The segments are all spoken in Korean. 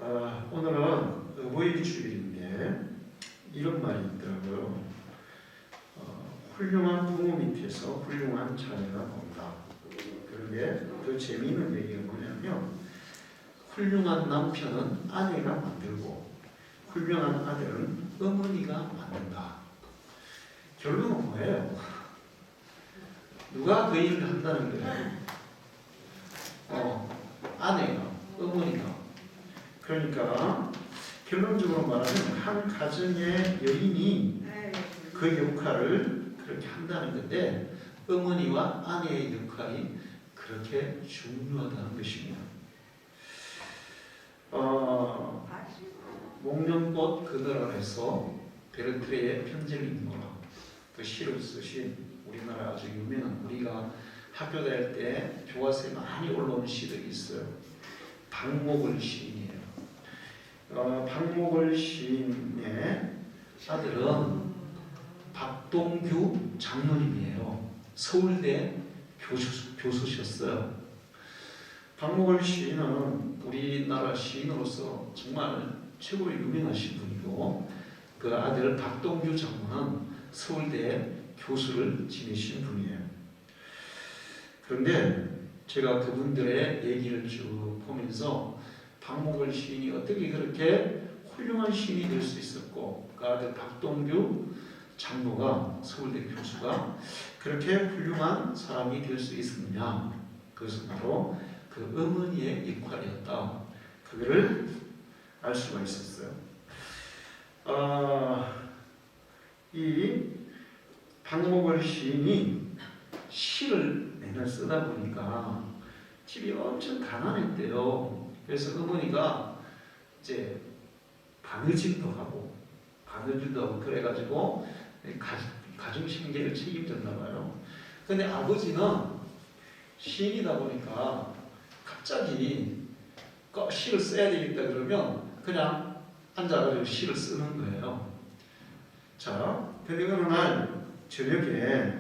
오늘은 어버이 주일인데 이런 말이 있더라고요. 훌륭한 부모 밑에서 훌륭한 자녀가 온다. 그런데 더 재미있는 얘기가 뭐냐면 훌륭한 남편은 아내가 만들고 훌륭한 아들은 어머니가 만든다. 결론은 뭐예요? 누가 그 일을 한다는 거예요? 아내가, 어머니가. 그러니까 결론적으로 말하면 한 가정의 여인이 그 역할을 그렇게 한다는 건데 어머니와 아내의 역할이 그렇게 중요하다는 것입니다. 목련꽃 그늘 아래서 베르트레의 편지를 읽노라. 그 시를 쓰신 우리나라 아주 유명한 우리가 학교 다닐 때 교과서에 많이 올라온 시들이 있어요. 박목을 시인이에요. 박목을 시인의 아들은 박동규 장로님이에요. 서울대 교수셨어요. 박목을 시인은 우리나라 시인으로서 정말 최고로 유명하신 분이고 그 아들 박동규 장로는 서울대 교수를 지내신 분이에요. 그런데 제가 그분들의 얘기를 쭉 보면서 박목을 시인이 어떻게 그렇게 훌륭한 시인이 될 수 있었고 그 아들 박동규 장로가 서울대 교수가 그렇게 훌륭한 사람이 될 수 있었느냐, 그것은 바로 그 어머니의 역할이었다. 그거를 알 수가 있었어요. 이 박목을 시인이 시를 맨날 쓰다 보니까 집이 엄청 가난했대요. 그래서 어머니가 이제 바느질도 하고 그래가지고 가정 생계를 책임졌나 봐요. 근데 아버지는 시인이다 보니까 갑자기 시를 써야 되겠다 그러면 그냥 앉아가지고 시를 쓰는 거예요. 자, 근데 어느 날 저녁에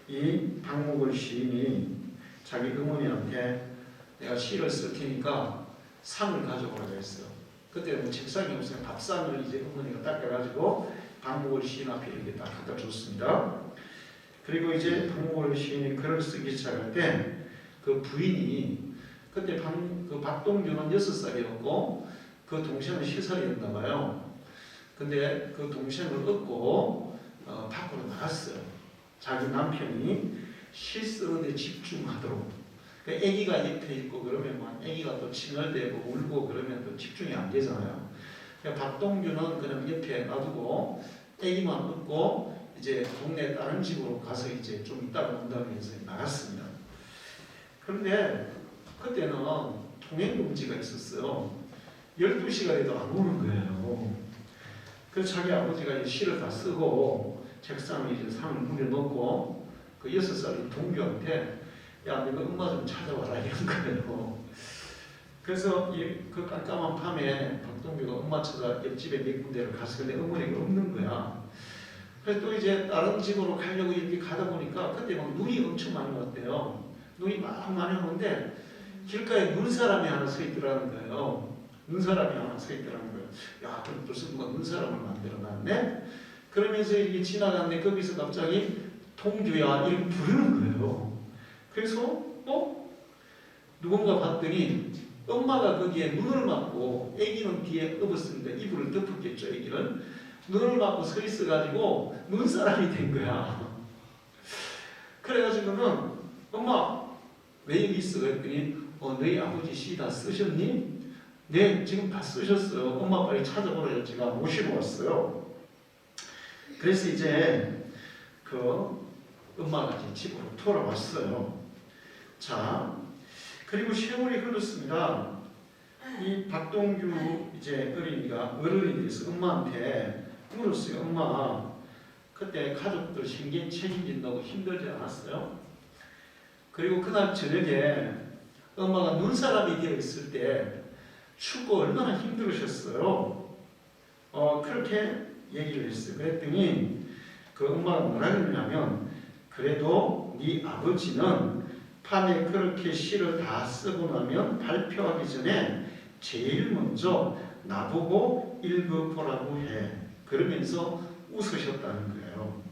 이 박목을 시인이 자기 어머니한테 내가 시를 쓸 테니까 상을 가져오라고 했어요. 그때 뭐 책상이 없어요. 밥상을 이제 어머니가 닦아가지고 박목을 시인 앞에 이렇게 딱 갖다 줬습니다. 그리고 이제 박목을 시인이 글을 쓰기 시작할 때 그 부인이 그때 그 박동규는 6살이었고 그 동생은 10살이었나 봐요. 근데 그 동생을 얻고 밖으로 나갔어요. 자기 남편이 시 쓰는데 집중하도록. 아기가 옆에 있고 그러면 막 아기가 또 칭얼대고 울고 그러면 또 집중이 안 되잖아요. 박동규는 그냥 옆에 놔두고 아기만 얻고 이제 동네 다른 집으로 가서 이제 좀 있다가 온다면서 나갔습니다. 그런데 그때는 통행금지가 있었어요. 12시가 돼도 안 오는 거예요. 그래서 자기 아버지가 이제 시를 다 쓰고 책상에 이제 상을 물려놓고 그 6살인 동규한테 야, 내가 엄마 좀 찾아와라 이런 거예요. 그래서 그 깜깜한 밤에 박동규가 엄마 찾아 옆집에 몇 군데를 갔을 때 어머니가 없는 거야. 그래서 또 이제 다른 집으로 가려고 이렇게 가다 보니까 그때 막 눈이 엄청 많이 왔대요. 눈이 막 많이 오는데 길가에 눈사람이 하나 서 있더라는 거예요. 눈사람이 하나 서 있더라는 거예요. 야, 벌써 누가 눈사람을 만들어놨네? 그러면서 이게 지나갔는데 거기서 갑자기 동규야 이렇게 부르는 거예요. 그래서 누군가 봤더니 엄마가 거기에 눈을 맞고 아기는 뒤에 업었습니다. 이불을 덮었겠죠. 아기는 눈을 맞고 서 있어가지고 눈사람이 된 거야. 그래가지고는 엄마 왜 여기 있어? 그랬더니 너희 아버지 시 다 쓰셨니? 네, 지금 다 쓰셨어요. 엄마 빨리 찾아보라. 제가 모시고 왔어요. 그래서 이제 그 엄마가 이제 집으로 돌아왔어요. 자, 그리고 세월이 흘렀습니다. 이 박동규 이제 어린이가 어른이 돼서 엄마한테 물었어요. 엄마, 그때 가족들 생계 책임진다고 힘들지 않았어요? 그리고 그날 저녁에 엄마가 눈사람이 되어 있을 때 춥고 얼마나 힘들으셨어요? 그렇게 얘기를 했어요. 그랬더니 그 엄마가 뭐라 그러냐면 그래도 네 아버지는 밤에 그렇게 시를 다 쓰고 나면 발표하기 전에 제일 먼저 나보고 읽어보라고 해. 그러면서 웃으셨다는 거예요.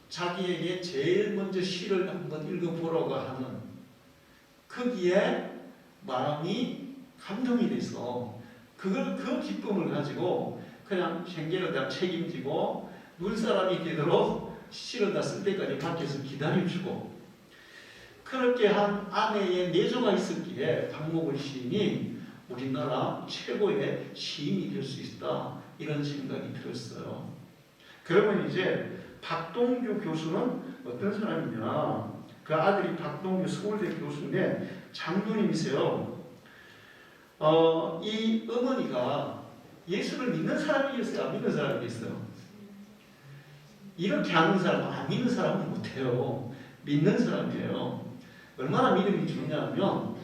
자기에게 제일 먼저 시를 한번 읽어보라고 하는 거기에 마음이 감동이 돼서 그 기쁨을 가지고 그냥 생계를 다 책임지고 눈사람이 되도록 시를 다 쓸 때까지 밖에서 기다려주고, 그렇게 한 아내의 내조가 있었기에 박목을 시인이 우리나라 최고의 시인이 될 수 있다, 이런 생각이 들었어요. 그러면 이제 박동규 교수는 어떤 사람이냐, 그 아들이 박동규 서울대 교수인데 장로님이세요. 이 어머니가 예수를 믿는 사람이겠어요? 안 믿는 사람이겠어요? 이렇게 하는 사람은 안 믿는 사람은 못해요. 믿는 사람이에요. 얼마나 믿음이 좋냐면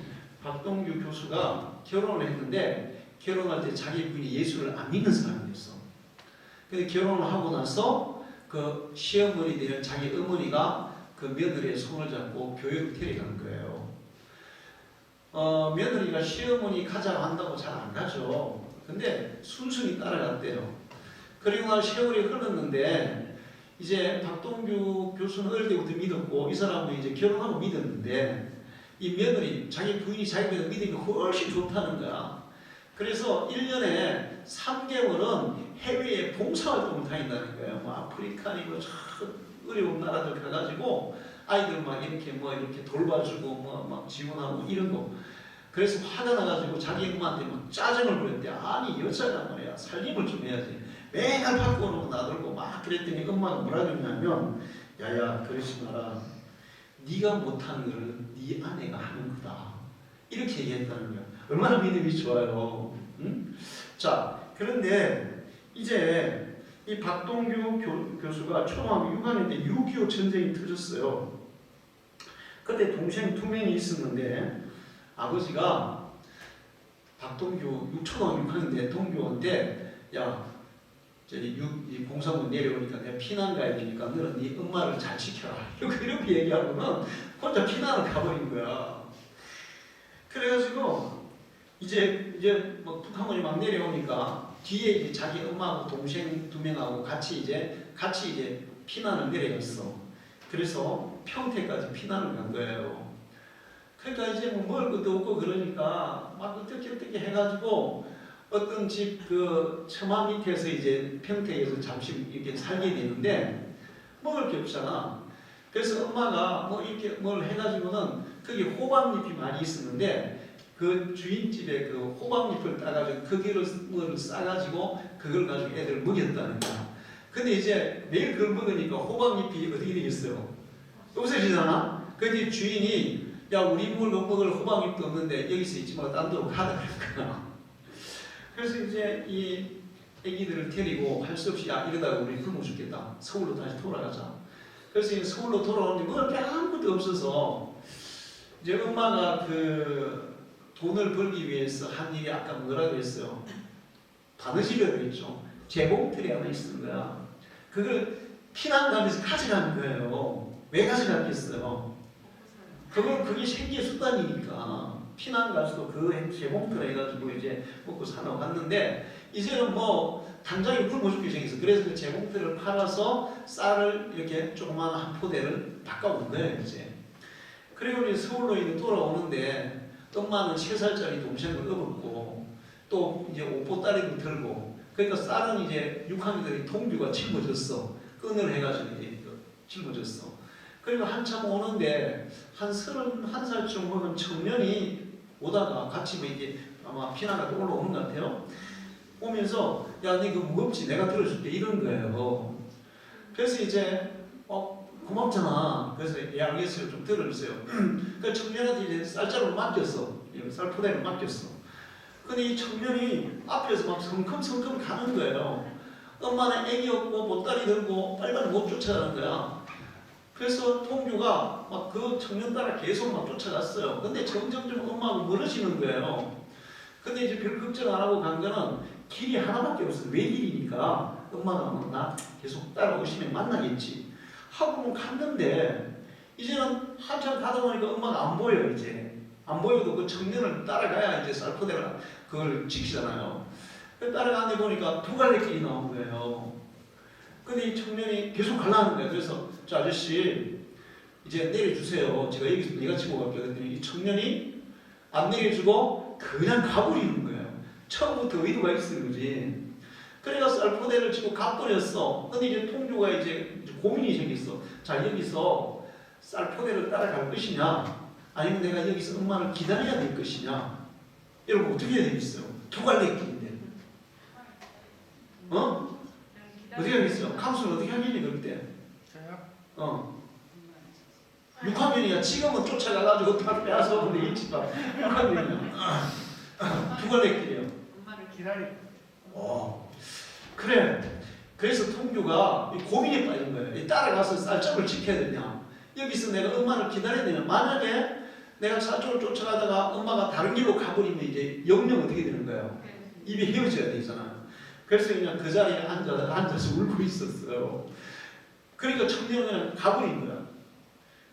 박동규 교수가 결혼을 했는데 결혼할 때 자기 부인이 예수를 안 믿는 사람이었어. 근데 결혼을 하고 나서 그 시어머니 되는 자기 어머니가 그 며느리의 손을 잡고 교회로 데려간 거예요. 며느리가 시어머니 가자고 한다고 잘 안 가죠. 근데 순순히 따라갔대요. 그리고 날 세월이 흘렀는데 이제 박동규 교수는 어릴 때부터 믿었고 이 사람은 이제 결혼하고 믿었는데 이 며느리, 자기 부인이 자기보다 믿음이 훨씬 좋다는 거야. 그래서 1년에 3개월은 해외에 봉사활동을 다닌다는 거예요. 뭐 아프리카니 저 어려운 나라들 가가지고 아이들 막 이렇게 이렇게 돌봐주고 막 지원하고 이런 거. 그래서 화가 나가지고 자기 엄마한테 막 짜증을 부렸대. 아니 여자가 말이야 살림을 좀 해야지. 맨날 바꿔놓고 나들고 막 그랬더니 엄마가 뭐라 그랬냐면, 야야 그러지 마라. 네가 못한 거를 네 아내가 하는 거다. 이렇게 얘기했다는 거야. 얼마나 믿음이 좋아요. 응? 자, 그런데 이제 이 박동규 교수가 초등학교 6학년 때 6.25 전쟁이 터졌어요. 그때 동생 2명이 있었는데 아버지가 박동규 초등학교 6학년 때 동규한테 야 저기 공사문 내려오니까 내가 피난 가야 되니까 너는 네 엄마를 잘 지켜라. 이렇게 얘기하고는 혼자 피난을 가버린 거야. 그래가지고 이제 뭐 북한군이 막 내려오니까 뒤에 이제 자기 엄마하고 동생 2명하고 같이 이제 피난을 내려갔어. 그래서 평택까지 피난을 간 거예요. 그러니까 이제 뭐 먹을 것도 없고 그러니까 막 어떻게 해가지고 어떤 집 그 처마 밑에서 이제 평택에서 잠시 이렇게 살게 되는데 먹을 게 없잖아. 그래서 엄마가 뭐 이렇게 뭘 해가지고는 거기 호박잎이 많이 있었는데 그 주인집에 그 호박잎을 따가지고 거기를 뭘 싸가지고 그걸 가지고 애들 먹였다는 거야. 근데 이제 매일 그걸 먹으니까 호박잎이 어떻게 되겠어요? 없어지잖아. 근데 주인이 야 우리 먹을 호박잎도 없는데 여기서 있지 말고 딴 데로 가라 그랬구나. 그래서 이제 이 애기들을 데리고 할 수 없이 야 이러다가 우리 굶어 죽겠다. 서울로 다시 돌아가자. 그래서 이제 서울로 돌아오는데 먹을 게 아무것도 없어서 이제 엄마가 그 돈을 벌기 위해서 한 일이 아까 뭐라 그랬어요? 바느질이라 그랬죠. 재봉틀이 하나 있는 거야. 그걸 피난 가면서 가져가는 거예요. 왜 가져갔겠어요? 그게 생계 수단이니까 피난 가서도 그 재봉틀 해가지고 이제 먹고 사러 갔는데 이제는 뭐 당장에 굶어 죽게 생겼어. 그래서 그 재봉틀을 팔아서 쌀을 이렇게 조그마한 한 포대를 바꿔온 거예요 이제. 그리고 이제 서울로 이제 돌아오는데 엄마는 3살짜리 동생을 업었고 또 이제 오뽀따리도 들고 그러니까 쌀은 이제 6학년들이 동규가 짊어졌어. 끈을 해가지고 이제 짊어졌어. 그리고 한참 오는데 한 31살쯤 먹은 청년이 오다가 같이 뭐 이제 아마 피난가 올라오는 것 같아요. 오면서 야 니 그거 무겁지 내가 들어줄게 이런 거예요. 그래서 이제 고맙잖아. 그래서 예 알겠어요 좀 들어주세요. 그 청년한테 이제 쌀자루를 맡겼어. 쌀포대를 맡겼어. 근데 이 청년이 앞에서 막 성큼성큼 가는 거예요. 엄마는 애기 없고 보따리 들고 빨리빨리 못 쫓아가는 거야. 그래서 동규가 막 그 청년 따라 계속 막 쫓아갔어요. 근데 점점점 엄마하고 멀어지는 거예요. 근데 이제 별 걱정 안 하고 간 거는 길이 하나밖에 없어. 외길이니까 엄마가 나 계속 따라오시면 만나겠지. 하고 갔는데 이제는 한참 가다 보니까 엄마가 안 보여요. 이제 안 보여도 그 청년을 따라가야 이제 살포대를 그걸 지키잖아요. 따라가는데 보니까 두 갈래 길이 나온 거예요. 근데 이 청년이 계속 가려는 거예요. 그래서 저 아저씨 이제 내려주세요. 제가 여기서 내가 치고 갈게요. 그랬더니 이 청년이 안 내려주고 그냥 가버리는 거예요. 처음부터 의도가 있어요. 그지? 그래가 쌀포대를 치고 가버렸어. 근데 이제 통주가 이제 고민이 생겼어. 자, 여기서 쌀포대를 따라갈 것이냐, 아니면 내가 여기서 엄마를 기다려야 될 것이냐, 여러분 어떻게 해야 되겠어요? 두 갈래 길인데. 어떻게 하겠어요? 감수는 어떻게 하겠니 그럴 때? 저요? 6학년이야. 지금은 쫓아가가지고 다 빼앗아 근데 일찍 봐. 6학년이야. 두 갈래 길이에요. 엄마를 기다리고. 그래. 그래서 통주가 고민에 빠진 거예요. 따라가서 쌀집을 지켜야 되냐, 여기서 내가 엄마를 기다려야 되냐. 만약에 내가 쌀집을 쫓아가다가 엄마가 다른 길로 가버리면 이제 영영 어떻게 되는 거예요? 입이 헤어져야 되잖아요. 그래서 그냥 그 자리에 앉아서 울고 있었어요. 그러니까 청년은 그냥 가버린 거야.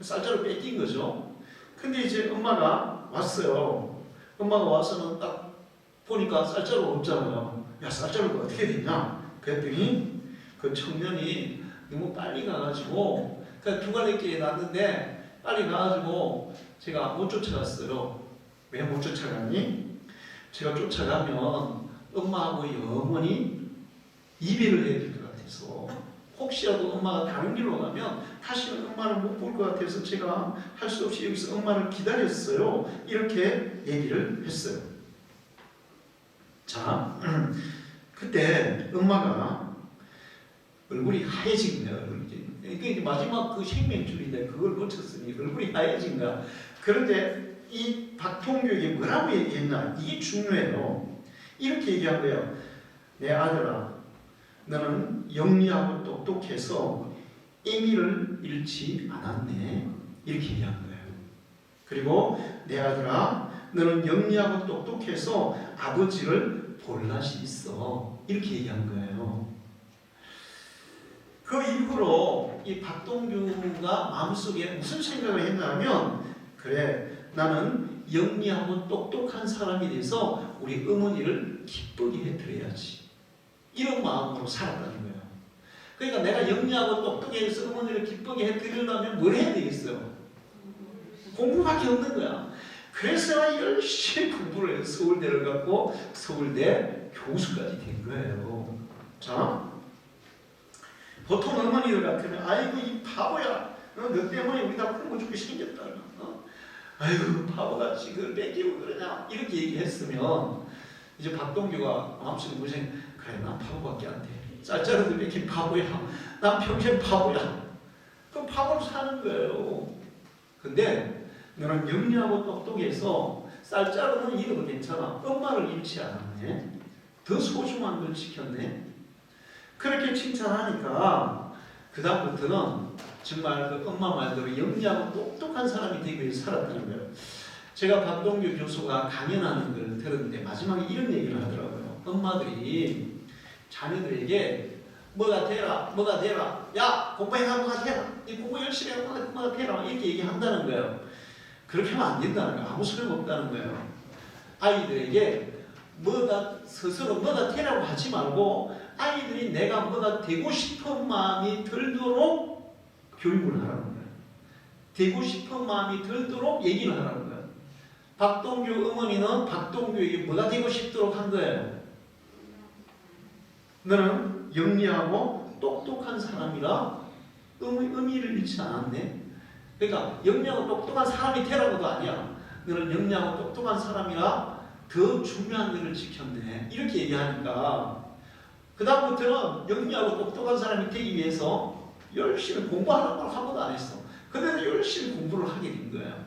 쌀집을 뺏긴 거죠. 근데 이제 엄마가 왔어요. 엄마가 와서는 딱 보니까 쌀집이 없잖아요. 야, 쌀집을 어떻게 됐냐? 그랬더니 그 청년이 너무 빨리 가가지고 두 갈래 길에 났는데 빨리 가가지고 제가 못 쫓아갔어요. 왜 못 쫓아갔니? 제가 쫓아가면 엄마하고 영원히 이별을 해야 될 것 같아서, 혹시라도 엄마가 다른 길로 가면 다시는 엄마를 못 볼 것 같아서 제가 할 수 없이 여기서 엄마를 기다렸어요. 이렇게 얘기를 했어요. 자, 그때 엄마가 얼굴이 하얘진 거야. 이게 이제 마지막 그 생명줄인데 그걸 놓쳤으니 얼굴이 하얘진 거야. 그런데 이 박통규에게 뭐라고 얘기했나? 이게 중요해요. 이렇게 얘기한 거예요. 내 아들아, 너는 영리하고 똑똑해서 의미를 잃지 않았네. 이렇게 얘기한 거예요. 그리고 내 아들아, 너는 영리하고 똑똑해서 아버지를 볼 낯이 있어. 이렇게 얘기한 거예요. 그 이후로 이 박동규가 마음속에 무슨 생각을 했냐면, 그래, 나는 영리하고 똑똑한 사람이 돼서 우리 어머니를 기쁘게 해드려야지. 이런 마음으로 살았다는 거예요. 그러니까 내가 영리하고 똑똑해서 어머니를 기쁘게 해드리려면 뭘 해야 되겠어요? 공부밖에 없는 거야. 그래서 열심히 공부를 해서 서울대를 갔고 서울대 교수까지 된 거예요. 자, 보통 어머니들 같으면 아이고 이 바보야, 너 때문에 우리 다 굶어 죽게 생겼다. 아이고 바보같이 그걸 뺏기고 그러냐, 이렇게 얘기했으면 이제 박동규가 마음속에 무슨, 그래 난 바보밖에 안 돼. 짤짤한데 뺏긴 바보야. 난 평생 바보야. 그럼 바보로 사는 거예요. 근데 너는 영리하고 똑똑해서 쌀자루는 이래도 괜찮아. 엄마를 잃지 않았네. 더 소중한 걸 지켰네. 그렇게 칭찬하니까 그 다음부터는 정말 그 엄마 말대로 영리하고 똑똑한 사람이 되기 위해서 살았다는 거예요. 제가 박동규 교수가 강연하는 걸 들었는데 마지막에 이런 얘기를 하더라고요. 엄마들이 자녀들에게 뭐가 되라, 뭐가 되라, 야 공부해라, 뭐가 되라, 이 공부 열심히 해라, 뭐가 되라, 이렇게 얘기한다는 거예요. 그렇게 하면 안 된다는 거예요. 아무 소용 없다는 거예요. 아이들에게 뭐가 스스로 뭐가 되라고 하지 말고 아이들이 내가 뭐가 되고 싶은 마음이 들도록 교육을 하라는 거예요. 되고 싶은 마음이 들도록 얘기를 하라는 거예요. 박동규 어머니는 박동규에게 뭐가 되고 싶도록 한 거예요. 너는 영리하고 똑똑한 사람이라 의미를 잃지 않았네. 그러니까 영리하고 똑똑한 사람이 되라고도 아니야. 너는 영리하고 똑똑한 사람이라 더 중요한 일을 지켰네. 이렇게 얘기하니까 그 다음부터는 영리하고 똑똑한 사람이 되기 위해서 열심히 공부하는 걸 한 번도 안 했어. 근데 열심히 공부를 하게 된 거예요.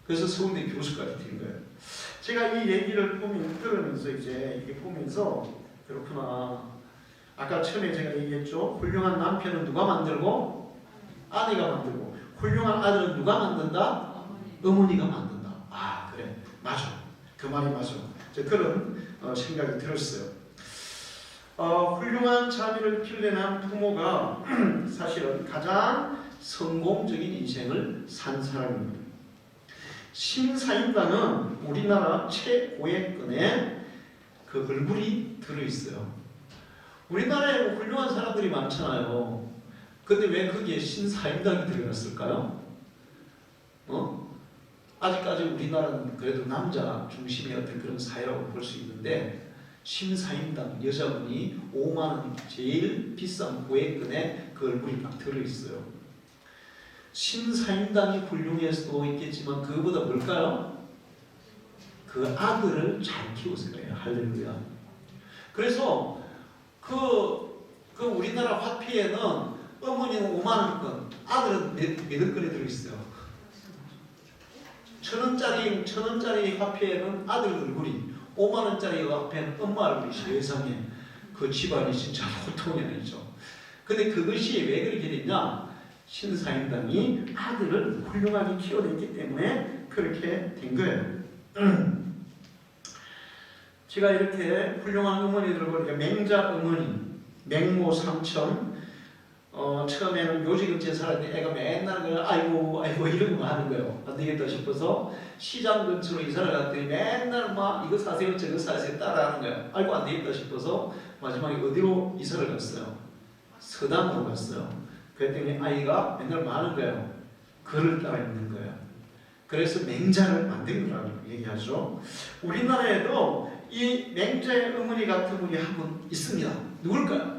그래서 서울대 교수까지 된 거예요. 제가 이 얘기를 들으면서 이제 이렇게 보면서 그렇구나. 아까 처음에 제가 얘기했죠. 훌륭한 남편은 누가 만들고? 아내가 만들고. 훌륭한 아들은 누가 만든다? 어머니가 만든다. 아 그래, 맞아. 그 말이 맞아. 그런 생각이 들었어요. 훌륭한 자녀를 키우려는 부모가 사실은 가장 성공적인 인생을 산 사람입니다. 신사임당은 우리나라 최고위권에 그 얼굴이 들어있어요. 우리나라에 뭐 훌륭한 사람들이 많잖아요. 근데 왜 거기에 신사임당이 들어갔을까요? 아직까지 우리나라는 그래도 남자 중심의 어떤 그런 사회라고 볼 수 있는데 신사임당 여자분이 5만 원 제일 비싼 고액권에 그 얼굴이 막 들어있어요. 신사임당이 훌륭할 수도 있겠지만 그거보다 뭘까요? 그 아들을 잘 키워서 그래요. 할렐루야. 그래서 그 우리나라 화폐에는 어머니는 5만 원권, 아들은 몇 원권에 들어있어요. 1,000원짜리 화폐에는 아들 얼굴이, 5만 원짜리 화폐는 엄마 얼굴이. 세상에 그 집안이 진짜 보통이 아니죠. 근데 그것이 왜 그렇게 됐냐? 신사임당이 아들을 훌륭하게 키워냈기 때문에 그렇게 된 거예요. 제가 이렇게 훌륭한 어머니들을 보니까 맹자 어머니, 맹모 삼천, 처음에는 묘지 근처에 살았는데 애가 맨날 아이고 이런 거 하는 거예요. 안 되겠다 싶어서 시장 근처로 이사를 갔더니 맨날 막 이거 사세요 저거 사세요 따라하는 거예요. 아이고 안 되겠다 싶어서 마지막에 어디로 이사를 갔어요? 서당으로 갔어요. 그랬더니 아이가 맨날 뭐 하는 거예요? 글을 따라 읽는 거예요. 그래서 맹자를 만든 거라고 얘기하죠. 우리나라에도 이 맹자의 어머니 같은 분이 한 분 있습니다. 누굴까요?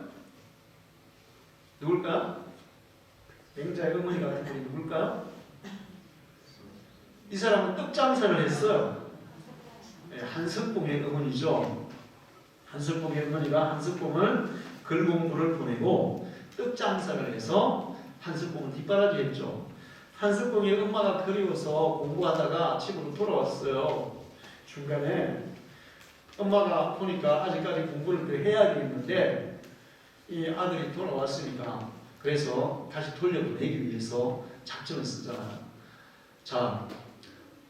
맹자의 어머니 같은 분이 누굴까요? 이 사람은 떡장사를 했어요. 네, 한석봉의 어머니죠. 한석봉의 어머니가 한석봉을 글 공부를 보내고 떡장사를 해서 한석봉을 뒷바라지 했죠. 한석봉의 엄마가 그리워서 공부하다가 집으로 돌아왔어요. 중간에 엄마가 보니까 아직까지 공부를 더 해야 되는데 이 아들이 돌아왔으니까 그래서 다시 돌려보내기 위해서 작전을 쓰잖아요. 자,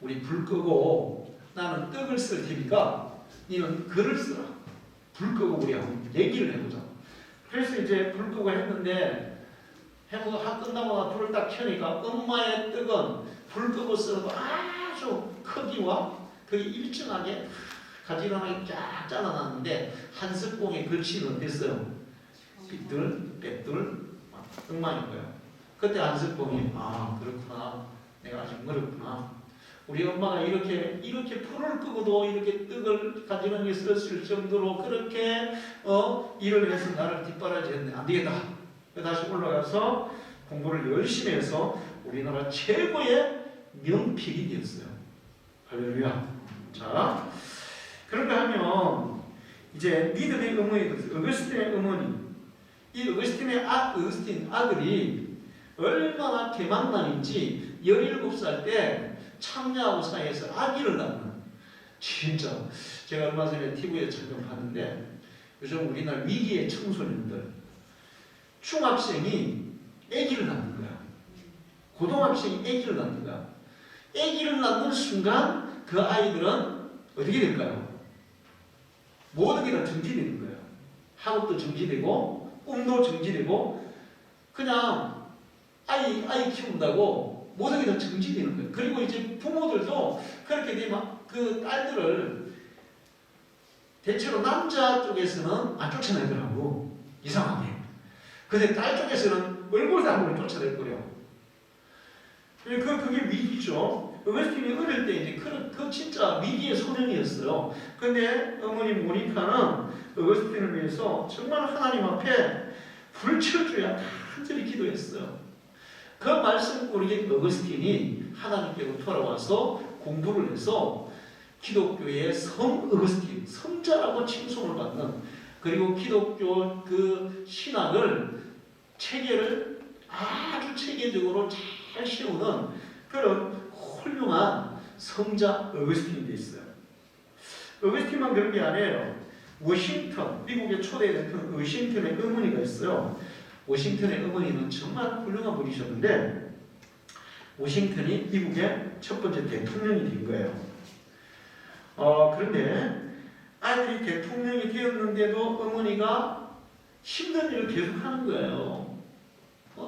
우리 불 끄고 나는 떡을 쓸 테니까 너는 글을 쓰라. 불 끄고 우리 한번 얘기를 해보자. 그래서 이제 불 끄고 했는데 해보고 끝나고 불을 딱 켜니까 엄마의 떡은 불 끄고 쓰고 아주 크기와 그게 일정하게 가지런하게 쫙 잘라놨는데 한석봉의 글씨는 어땠어요? 삐뚤, 빼뚤, 엉망인 거예요. 그때 한석봉이 그렇구나. 내가 아직 멀었구나. 우리 엄마가 이렇게 불을 끄고도 이렇게 떡을 가지런하게 썼을 정도로 그렇게 일을 해서 나를 뒷바라지 했네. 안 되겠다. 다시 올라가서 공부를 열심히 해서 우리나라 최고의 명필이 되었어요. 할렐루야. 자, 그런가 하면 이제 믿음의 어머니, 어거스틴의 어머니, 이 어거스틴의 어거스틴 아들이 얼마나 개망난인지 17살 때 창녀하고 사이에서 아기를 낳는, 진짜 제가 얼마 전에 TV에 잠깐 봤는데 요즘 우리나라 위기의 청소년들, 중학생이 아기를 낳는 거야. 고등학생이 아기를 낳는 거야. 아기를 낳는 순간 그 아이들은 어떻게 될까요? 모든 게 다 정지되는 거예요. 학업도 정지되고 꿈도 정지되고 그냥 아이 키운다고 모든 게 다 정지되는 거예요. 그리고 이제 부모들도 그렇게 되면 그 딸들을 대체로 남자 쪽에서는 안 쫓아내더라고. 이상하게. 근데 딸 쪽에서는 얼굴 담으로 쫓아낼 거래요. 그게 위기죠. 어거스틴이 어릴 때 이제 그 진짜 위기의 소년이었어요. 근데 어머니 모니카는 어거스틴을 위해서 정말 하나님 앞에 불철주야 간절히 기도했어요. 그 말씀 우리 어거스틴이 하나님께로 돌아와서 공부를 해서 기독교의 성 어거스틴, 성자라고 칭송을 받는, 그리고 기독교 그 신학을 체계를 아주 체계적으로 잘 세우는 그런 훌륭한 성자 어거스틴이 있어요. 어거스틴만 그런 게 아니에요. 워싱턴, 미국의 초대 대통령 워싱턴의 어머니가 있어요. 워싱턴의 어머니는 정말 훌륭한 분이셨는데 워싱턴이 미국의 첫 번째 대통령이 된 거예요. 그런데 아들이 대통령이 되었는데도 어머니가 힘든 일을 계속 하는 거예요.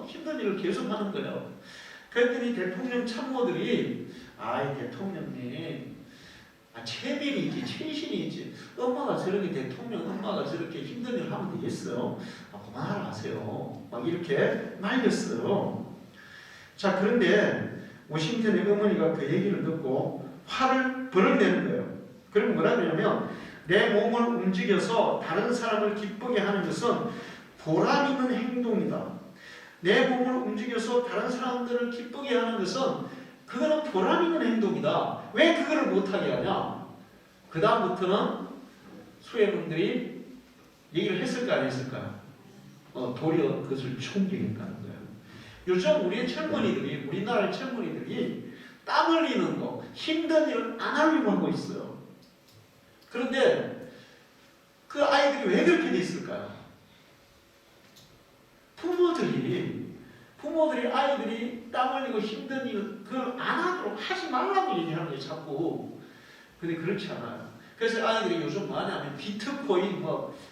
힘든 일을 계속 하는 거예요. 그랬더니 대통령 참모들이 이 대통령님 체면이 있지, 최신이 있지. 엄마가 저렇게 엄마가 저렇게 힘든 일을 하면 되겠어요. 그만하세요. 막 이렇게 말렸어요. 자, 그런데 워싱턴의 어머니가 그 얘기를 듣고 화를 벌어내는 거예요. 그럼 뭐라 그러냐면 내 몸을 움직여서 다른 사람을 기쁘게 하는 것은 보람 있는 행동이다. 내 몸을 움직여서 다른 사람들을 기쁘게 하는 것은 그거는 보람 있는 행동이다. 왜 그거를 못하게 하냐? 그 다음부터는 수혜분들이 얘기를 했을까 안 했을까요? 도리어 그것을 총경했다는 거예요. 요즘 우리나라의 젊은이들이 땀 흘리는 거, 힘든 일을 안 하려고 하고 있어요. 그런데 그 아이들이 왜 그렇게 돼 있을까요? 부모들이 아이들이 땀 흘리고 힘든 일을 그걸 안 하도록 하지 말라고 얘기하는 거예요, 자꾸. 근데 그렇지 않아요. 그래서 아이들이 요즘 뭐하냐면 비트코인,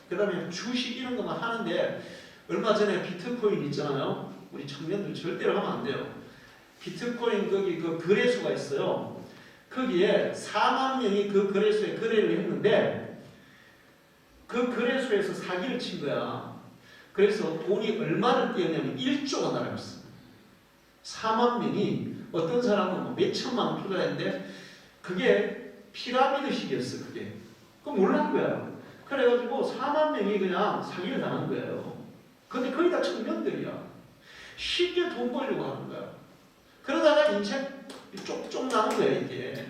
그 다음에 주식 이런 것만 하는데, 얼마 전에 비트코인 있잖아요. 우리 청년들 절대로 하면 안 돼요. 비트코인 거기 그 거래소가 있어요. 거기에 4만 명이 그 거래소에 거래를 했는데, 그 거래소에서 사기를 친 거야. 그래서 돈이 얼마를 떼었냐면 1조가 날아갔어. 4만 명이 어떤 사람은 몇 천만 원 투자했는데 그게 피라미드식이었어. 그게. 그거 몰란 거야. 그래가지고 4만 명이 그냥 사기를 당한 거예요. 근데 거의 다 청년들이야. 쉽게 돈 벌려고 하는 거야. 그러다가 인생 쪽 나는 거야, 이게.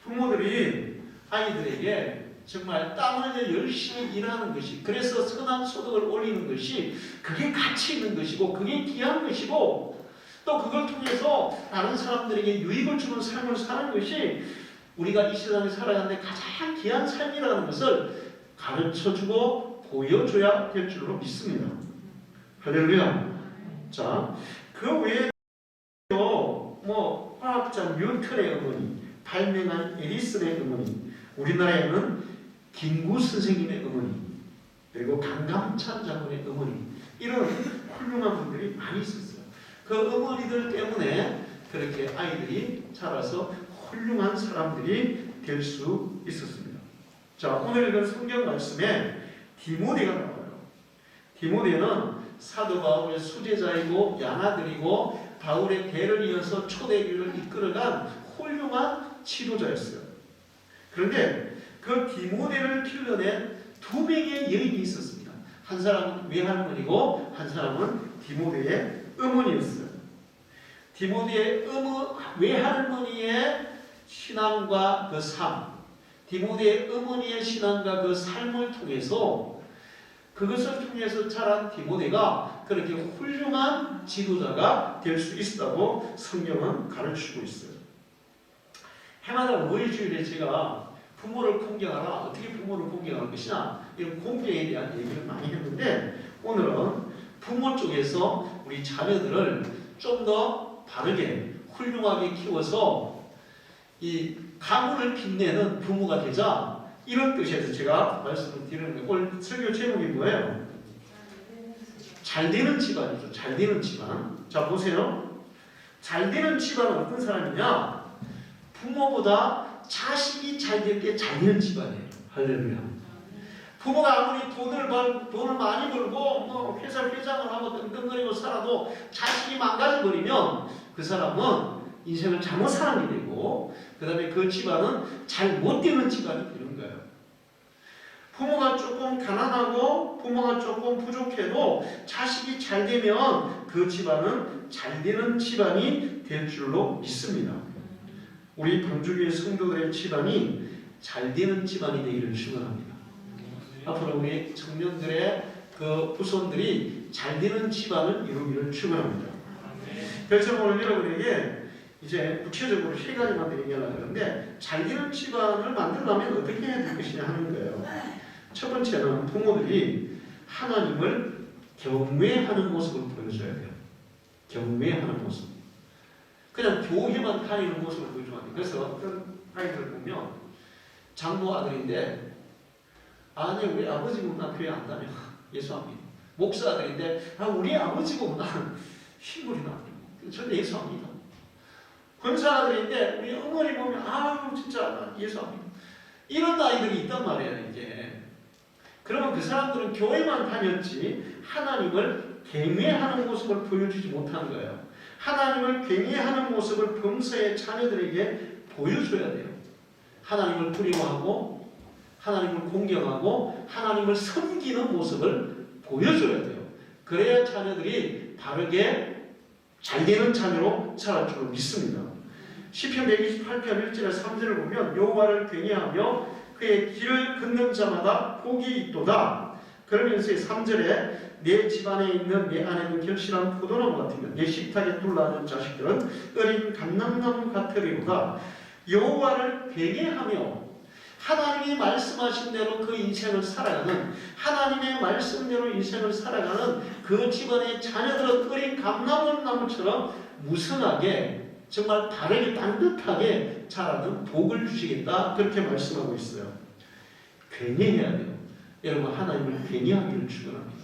부모들이 아이들에게 정말 땀 흘려 열심히 일하는 것이, 그래서 선한 소득을 올리는 것이 그게 가치 있는 것이고 그게 귀한 것이고, 또 그걸 통해서 다른 사람들에게 유익을 주는 삶을 사는 것이 우리가 이 세상에 살아가는데 가장 귀한 삶이라는 것을 가르쳐주고 보여줘야 될 줄로 믿습니다. 할렐루야. 자, 그 외에도 화학자 뉴턴의 어머니, 발명한 에디슨의 어머니, 우리나라에는 김구 선생님의 어머니, 그리고 강감찬 장군의 어머니, 이런 훌륭한 분들이 많이 있었어요. 그 어머니들 때문에 그렇게 아이들이 자라서 훌륭한 사람들이 될 수 있었습니다. 자, 오늘 읽은 성경 말씀에 디모데가 나와요. 디모데는 사도 바울의 수제자이고 양아들이고 바울의 대를 이어서 초대교회를 이끌어간 훌륭한 지도자였어요. 그런데 그 디모데를 길러낸 두 명의 여인이 있었습니다. 한 사람은 외할머니고 한 사람은 디모데의 어머니였어요. 디모데의 외할머니의 신앙과 그 삶, 디모데의 어머니의 신앙과 그 삶을 통해서, 그것을 통해서 자란 디모데가 그렇게 훌륭한 지도자가 될 수 있다고 성경은 가르치고 있어요. 해마다 5일주일에 제가 부모를 공경하라, 어떻게 부모를 공경할 것이냐, 이런 공경에 대한 얘기를 많이 했는데, 오늘은 부모 쪽에서 우리 자녀들을 좀 더 바르게 훌륭하게 키워서 이 가문을 빛내는 부모가 되자, 이런 뜻에서 제가 말씀을 드리는 거예요. 오늘 설교 제목이 뭐예요? 잘 되는 집안이죠. 잘 되는 집안. 자, 보세요. 잘 되는 집안은 어떤 사람이냐? 부모보다 자식이 잘 될 때 잘 되는 집안이에요. 할렐루야. 부모가 아무리 돈을 많이 벌고 회사 회장을 하고 떵떵거리고 살아도 자식이 망가져버리면 그 사람은 인생을 잘못 사는 게 되고, 그 다음에 그 집안은 잘 못 되는 집안이 되는 거예요. 부모가 조금 가난하고 부모가 조금 부족해도 자식이 잘 되면 그 집안은 잘 되는 집안이 될 줄로 믿습니다. 우리 방주교회 성도들의 집안이 잘 되는 집안이 되기를 축원합니다. 앞으로 우리 청년들의 그 후손들이 잘 되는 집안을 이루기를 축원합니다. 그래서 오늘 여러분에게 이제 구체적으로 세 가지만 얘기하려고 하는데, 잘 되는 집안을 만들려면 어떻게 해야 될 것이냐 하는 거예요. 첫 번째는 부모들이 하나님을 경외하는 모습을 보여줘야 돼요. 경외하는 모습. 그냥 교회만 다니는 모습을 보여주면 안 돼요. 그래서 어떤 아이들을 보면 장모 아들인데, 아니 왜 아버지 문화 교회 안 다녀? 예수 안 믿어. 목사들인데 우리 아버지보다 흰물이 나요. 저는 예수합니다. 권사들인데 우리 어머니 보면 진짜 예수합니다. 이런 아이들이 있단 말이에요. 이게. 그러면 그 사람들은 교회만 다녔지 하나님을 경외하는 모습을 보여주지 못한 거예요. 하나님을 경외하는 모습을 범사의 자녀들에게 보여줘야 돼요. 하나님을 두려워하고 하나님을 공경하고 하나님을 섬기는 모습을 보여줘야 돼요. 그래야 자녀들이 바르게 잘 되는 자녀로 자랄 줄 믿습니다. 시편 128편 1절에 3절을 보면 여호와를 경외하며 그의 길을 걷는 자마다 복이 있도다. 그러면서 3절에 내 집안에 있는 내 아내는 결실한 포도나무 같으며 내 식탁에 둘러앉은 자식들은 어린 감람나무 같으리로다. 여호와를 경외하며 하나님이 말씀하신 대로 그 인생을 살아가는 하나님의 말씀대로 인생을 살아가는 그 집안의 자녀들은 어린 감람나무처럼 무성하게 정말 바르게 반듯하게 자라는 복을 주시겠다 그렇게 말씀하고 있어요. 경외해야 돼요. 여러분 하나님을 경외하기를 축원합니다.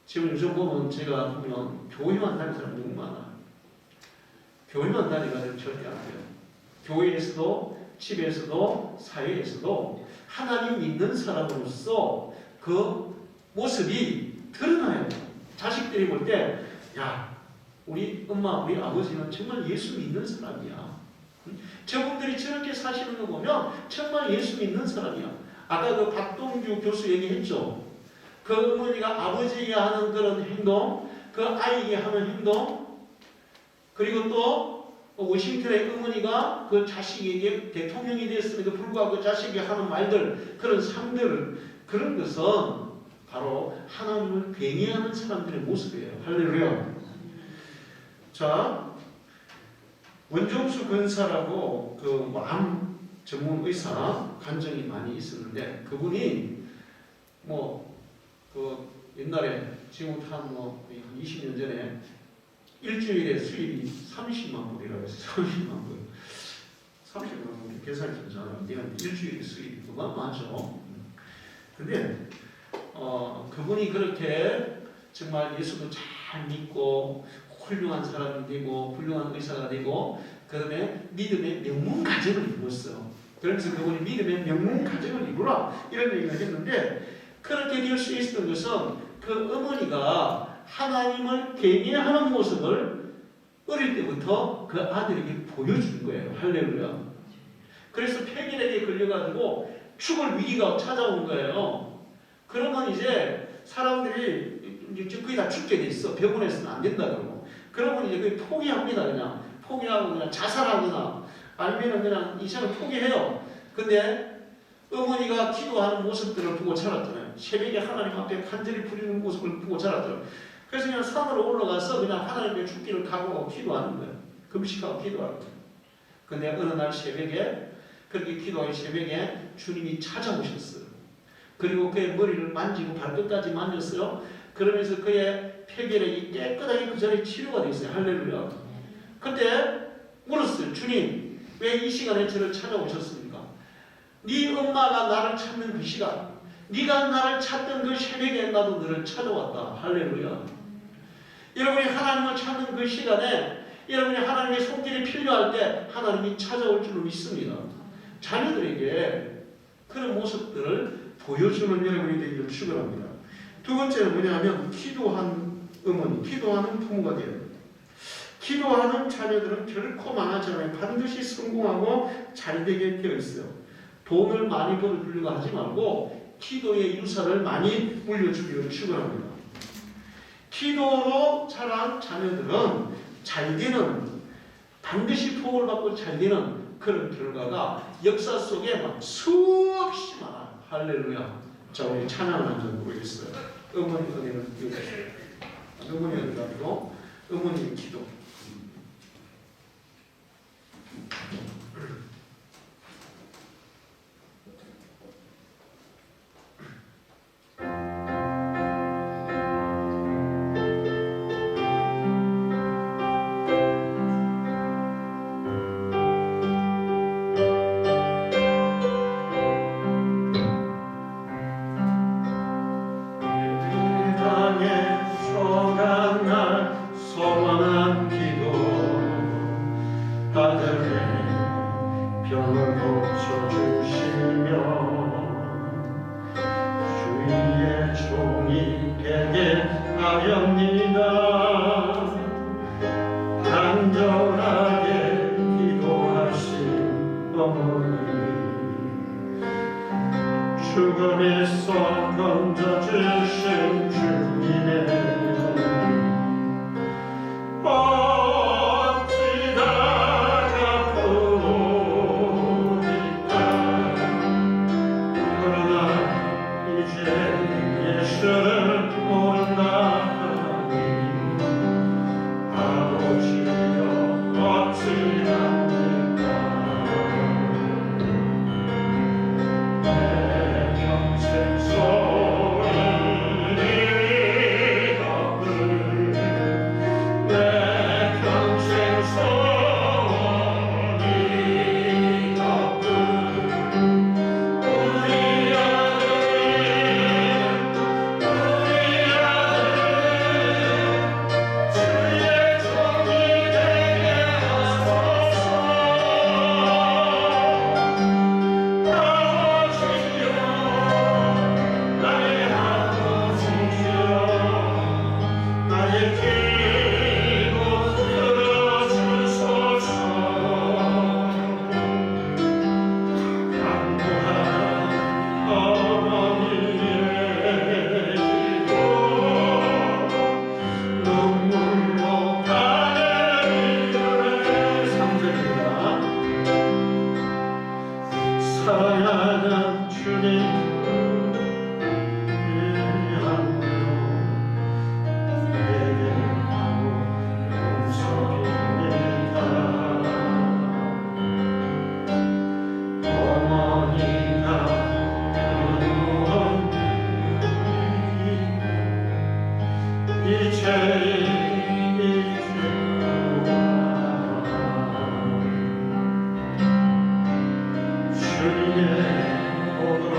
지금 요즘 보면 제가 보면 교회만 다니는 사람 너무 많아요. 교회만 다니면 절대 안 돼요. 교회에서도 집에서도 사회에서도 하나님 믿는 사람으로서 그 모습이 드러나야 돼요. 자식들이 볼 때 우리 엄마 우리 아버지는 정말 예수 믿는 사람이야. 저분들이 저렇게 사시는 거 보면 정말 예수 믿는 사람이야. 아까 그 박동규 교수 얘기했죠. 그 어머니가 아버지에게 하는 그런 행동, 그 아이에게 하는 행동, 그리고 또 워싱턴의 어머니가 그 자식에게 대통령이 됐음에도 불구하고 그 자식에게 하는 말들, 그런 삶들, 그런 것은 바로 하나님을 경외하는 사람들의 모습이에요. 할렐루야. 자, 원종수 권사라고 그 암 전문 의사 간증이 많이 있었는데 그분이 그 옛날에 지금부터 한 20년 전에 일주일에 수입이 30만 불이라고 했어요. 30만 불. 30만 불 계산이 되잖아요. 네가 일주일에 수입이 어마어마하죠. 근데 그분이 그렇게 정말 예수도 잘 믿고 훌륭한 사람이 되고 훌륭한 의사가 되고 그 다음에 믿음의 명문 가정을 이루었어요. 그래서 그분이 믿음의 명문 가정을 이루라 이런 얘기를 했는데 그렇게 될 수 있었던 것은 그 어머니가 하나님을 경외하는 모습을 어릴 때부터 그 아들에게 보여준 거예요. 할렐루야. 그래서 폐결핵에 걸려가지고 죽을 위기가 찾아온 거예요. 그러면 이제 사람들이 이제 거의 다 죽게 돼 있어. 병원에서는 안 된다 그러고. 그러면 이제 거의 포기합니다. 그냥 포기하고 그냥 자살하거나 아니면 그냥 이생을 포기해요. 근데 어머니가 기도하는 모습들을 보고 자랐잖아요. 새벽에 하나님 앞에 간절히 부르는 모습을 보고 자랐죠. 그래서 그냥 산으로 올라가서 그냥 하나님의 죽기를 각오하고 기도하는 거예요. 금식하고 기도하는 거예요. 근데 어느 날 새벽에 그렇게 기도하기 새벽에 주님이 찾아오셨어요. 그리고 그의 머리를 만지고 발끝까지 만졌어요. 그러면서 그의 폐결핵이 깨끗하게 그 자리에 치료가 됐어요. 할렐루야. 그때 물었어요. 주님, 왜 이 시간에 저를 찾아오셨습니까? 네 엄마가 나를 찾는 그 시간, 네가 나를 찾던 그 새벽에 나도 너를 찾아왔다. 할렐루야. 여러분이 하나님을 찾는 그 시간에 여러분이 하나님의 손길이 필요할 때 하나님이 찾아올 줄로 믿습니다. 자녀들에게 그런 모습들을 보여주는 여러분이 되기를 축원합니다. 두 번째는 뭐냐면 기도한 어머니, 기도하는 부모가 되어야 됩니다. 기도하는 자녀들은 결코 망하지 않아요. 반드시 성공하고 잘되게 되어 있어요. 돈을 많이 벌어주려고 하지 말고 기도의 유산을 많이 물려주기를 축원합니다. 기도로 자란 자녀들은 잘되는, 반드시 복을 받고 잘되는 그런 결과가 역사 속에 막 수없이 많아요. 할렐루야. 자, 우리 찬양을 한번 부르겠어요. 어머니 은혜를 기도하세요. 어머니 은혜가 아니고 어머니의 기도. 아들의 병을 고쳐주시며 주의 종이 되게 하렵니다. 간절하게 기도하신 어머니, 죽음에서 건져주신 주님의 사랑하는 주님 내게 용서입니다. 어머니가 이제 주님의 복으로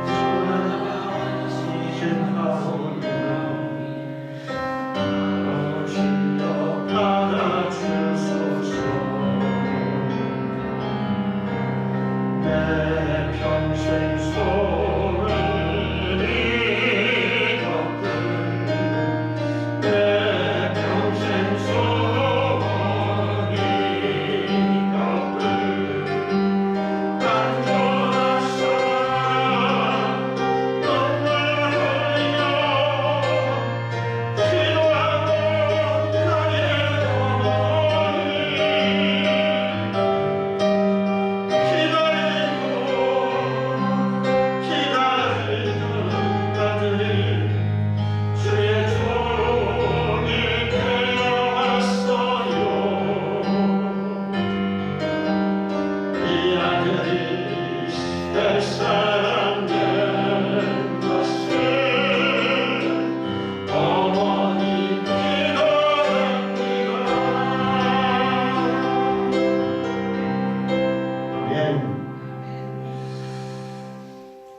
전하시하오니 아버지여 받아주소서. 내 평생 소원이 걷들 내 평생 소원이 걷들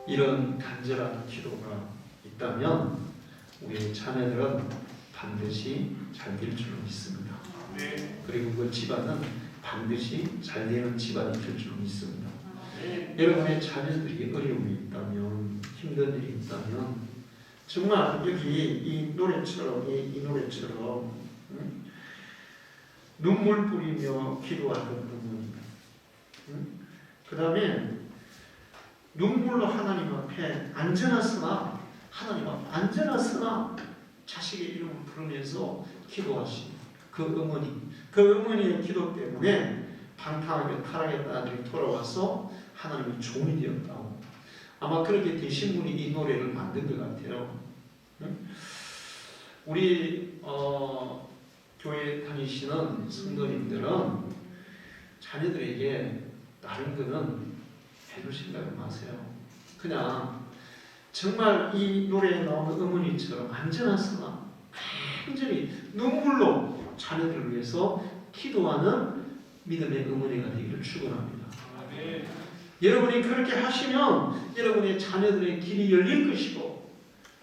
이런 간절한 기도가 있다면 우리 자녀들은 반드시 잘 될 줄 믿습니다. 그리고 그 집안은 반드시 잘 되는 집안이 될 줄 믿습니다. 여러분의 자녀들이 어려움이 있다면, 힘든 일이 있다면 정말 여기 이 노래처럼 눈물 뿌리며 기도하는 부분이, 그 다음에 눈물로 하나님 앞에 안전하으나 자식의 이름을 부르면서 기도하신 그 어머니의 기도 때문에 방탕하게 타락했던 아들이 돌아와서 하나님의 종이 되었다고. 아마 그렇게 되신 분이 이 노래를 만든 것 같아요. 우리 교회 다니시는 성도님들은 자녀들에게 다른 거는 해주실 생각 마세요. 그냥 정말 이 노래에 나오는 어머니처럼 안전하으나 간절히 눈물로 자녀들을 위해서 기도하는 믿음의 어머니가 되기를 축원합니다. 여러분이 그렇게 하시면 여러분의 자녀들의 길이 열릴 것이고,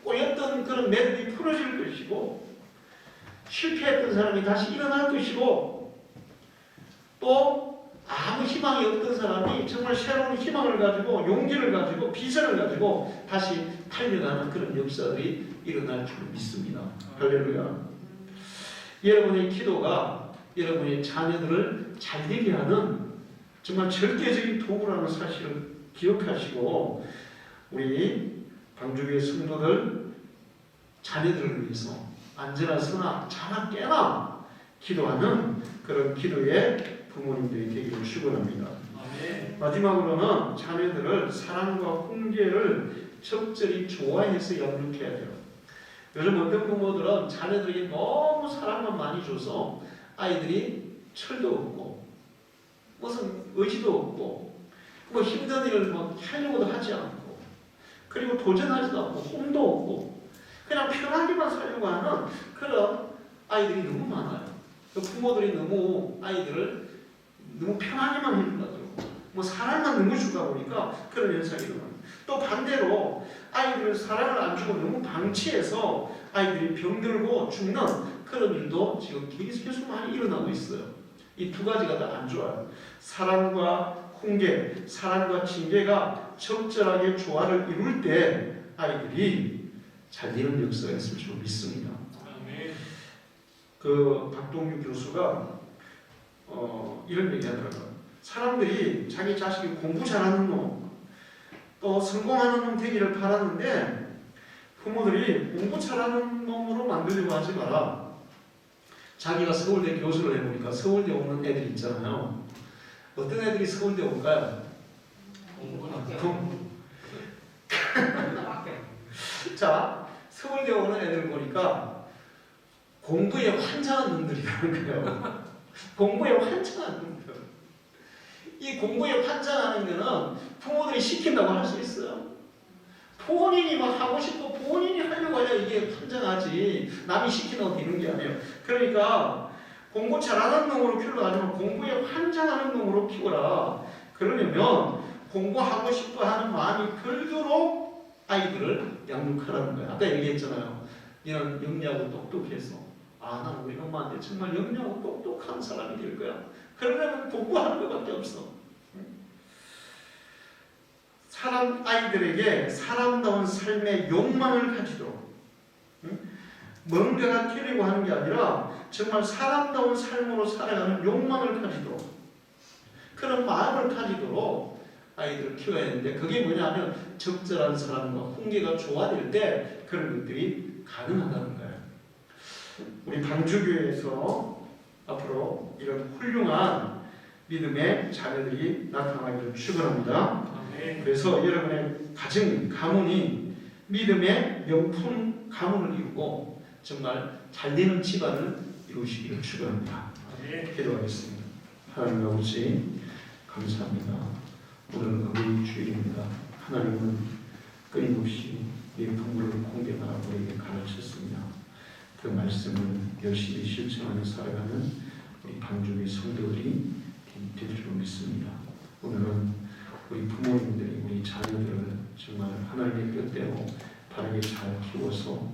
꼬였던 그런 매듭이 풀어질 것이고, 실패했던 사람이 다시 일어날 것이고, 또 아무 희망이 없던 사람이 정말 새로운 희망을 가지고 용기를 가지고 비전을 가지고 다시 달려가는 그런 역사들이 일어날 줄 믿습니다. 할렐루야. 여러분의 기도가 여러분의 자녀들을 잘되게 하는 정말 절대적인 도구라는 사실을 기억하시고 우리 방주교회 성도들 자녀들을 위해서 안전한 선악 자나 깨나 기도하는 그런 기도의 부모님들이 되기를 축원합니다. 마지막으로는 자녀들을 사랑과 훈계를 적절히 좋아해서 양육해야 돼요. 요즘 어떤 부모들은 자녀들에게 너무 사랑만 많이 줘서 아이들이 철도 없고 무슨 의지도 없고 뭐 힘든 일을 뭐 하려고도 하지 않고 그리고 도전하지도 않고 꿈도 없고 그냥 편하게만 살려고 하는 그런 아이들이 너무 많아요. 부모들이 너무 아이들을 너무 편하게만 해준다고 뭐 사랑만 너무 주다 보니까 그런 현상이 일어나요. 또 반대로 아이들을 사랑을 안 주고 너무 방치해서 아이들이 병들고 죽는 그런 일도 지금 계속 많이 일어나고 있어요. 이 두 가지가 다 안 좋아요. 사랑과 훈계, 사랑과 징계가 적절하게 조화를 이룰 때 아이들이 잘 되는 역사가 있을 줄 믿습니다. 그 박동규 교수가 이런 얘기 하더라고요. 사람들이 자기 자식이 공부 잘하는 놈, 또 성공하는 놈 되기를 바라는데 부모들이 공부 잘하는 놈으로 만들려고 하지 마라. 자기가 서울대 교수를 해보니까 서울대 오는 애들 있잖아요. 어떤 애들이 서울대 올까요? 자, 서울대 오는 애들 보니까 공부에 환장한 놈들이라는 거예요. 공부에 환장한 놈들. 이 공부에 환장하는 거는 부모들이 시킨다고 할 수 있어요. 본인이 막 하고 싶고 본인이 하려고 해야 이게 환장하지 남이 시킨다고 되는 게 아니에요. 그러니까 공부 잘하는 놈으로 키우려고 하지 말고 공부에 환장하는 놈으로 키워라. 그러려면 공부하고 싶어 하는 마음이 들도록 아이들을 양육하라는 거예요. 아까 얘기했잖아요. 얘는 영리하고 똑똑해서 난 우리 엄마한테 정말 영리하고 똑똑한 사람이 될 거야. 그러려면 공부하는 것밖에 없어. 사람 아이들에게 사람다운 삶의 욕망을 가지도록 뭔가가 되려고 하는 게 아니라 정말 사람다운 삶으로 살아가는 욕망을 가지도록 그런 마음을 가지도록 아이들을 키워야 하는데 그게 뭐냐면 적절한 사람과 훈계가 조화될 때 그런 것들이 가능하다는 거예요. 우리 방주교회에서 앞으로 이런 훌륭한 믿음의 자녀들이 나타나기를 축원합니다. 그래서 여러분의 가정, 가문이 믿음의 명품 가문을 이루고 정말 잘되는 집안을 이루시기를 축원합니다. 기도하겠습니다. 하나님 아버지 감사합니다. 오늘은 어버이 주일입니다. 하나님은 끊임없이 명품을 공개하라 우리에게 가르쳤습니다. 그 말씀을 열심히 실천하며 살아가는 우리 방주의 성도들이 될 줄 믿습니다. 오늘은 우리 부모님들이 우리 자녀들을 정말 하나님의 뜻대로 바르게 잘 키워서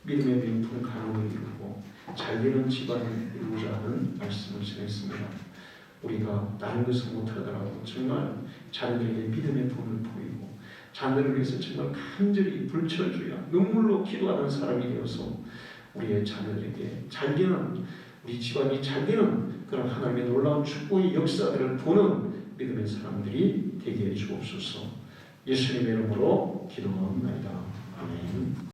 믿음의 명품 가문을 이루고 잘되는 집안을 이루고자 하는 말씀을 전했습니다. 우리가 다른 것을 못하더라도 정말 자녀들에게 믿음의 본을 보이고 자녀들을 위해서 정말 간절히 불철주야 눈물로 기도하는 사람이 되어서 우리의 자녀들에게 잘되는 우리 집안이 잘되는 그런 하나님의 놀라운 축복의 역사들을 보는 믿음의 사람들이 되게 해 주옵소서. 예수님의 이름으로 기도합니다. 아멘.